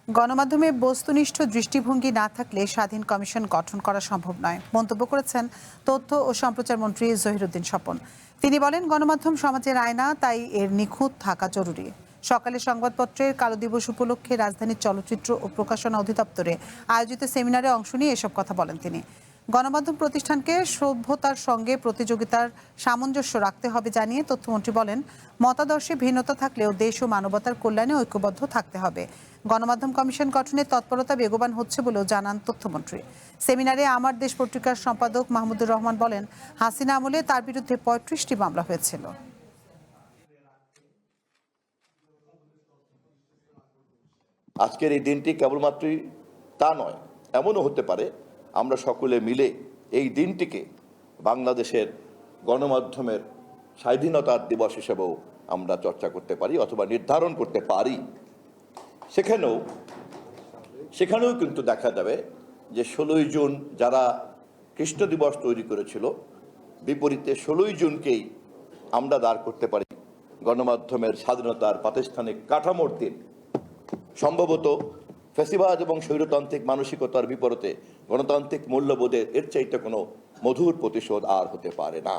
গণমাধ্যমে বস্তুনিষ্ঠ দৃষ্টিভঙ্গি না থাকলে স্বাধীন কমিশন গঠন করা সম্ভব নয় মন্তব্য করেছেন তথ্য ও সম্প্রচার মন্ত্রী জহিরুদ্দিন স্বপন। তিনি বলেন, গণমাধ্যম সমাজের আয়না, তাই এর নিখুঁত থাকা জরুরি। সকালে সংবাদপত্রের কালো দিবস উপলক্ষে রাজধানীর চলচ্চিত্র ও প্রকাশনা অধিদপ্তরে আয়োজিত সেমিনারে অংশ নিয়ে এসব কথা বলেন তিনি। গণমাধ্যম প্রতিষ্ঠানকে সভ্যতার সঙ্গে প্রতিযোগিতার সামঞ্জস্য রাখতে হবে জানিয়ে তথ্যমন্ত্রী বলেন, মতাদর্শে ভিন্নতা থাকলেও দেশ ও মানবতার কল্যাণে ঐক্যবদ্ধ থাকতে হবে। গণমাধ্যম কমিশন গঠনের তৎপরতা বেগবান হচ্ছে বলেও জানান তথ্যমন্ত্রী। সেমিনারে আমার দেশ পত্রিকার সম্পাদক মাহমুদুর রহমান বলেন, হাসিনা আমলে তার বিরুদ্ধে ৩৫টি মামলা হয়েছিল। আজকের এই দিনটি কেবলমাত্রই তা নয়, এমনও হতে পারে আমরা সকলে মিলে এই দিনটিকে বাংলাদেশের গণমাধ্যমের স্বাধীনতার দিবস হিসেবেও আমরা চর্চা করতে পারি অথবা নির্ধারণ করতে পারি। সেখানেও কিন্তু দেখা যাবে যে ১৬ই জুন যারা কৃষ্ণ দিবস তৈরি করেছিল, বিপরীতে ১৬ই জুনকেই আমরা দাঁড় করতে পারি গণমাধ্যমের স্বাধীনতার প্রাতিষ্ঠানিক কাঠামোর দিন। সম্ভবত ফ্যাসিবাদ এবং স্বৈরতান্ত্রিক মানসিকতার বিপরীতে গণতান্ত্রিক মূল্যবোধের এর চাইতে কোনো মধুর প্রতিশোধ আর হতে পারে না।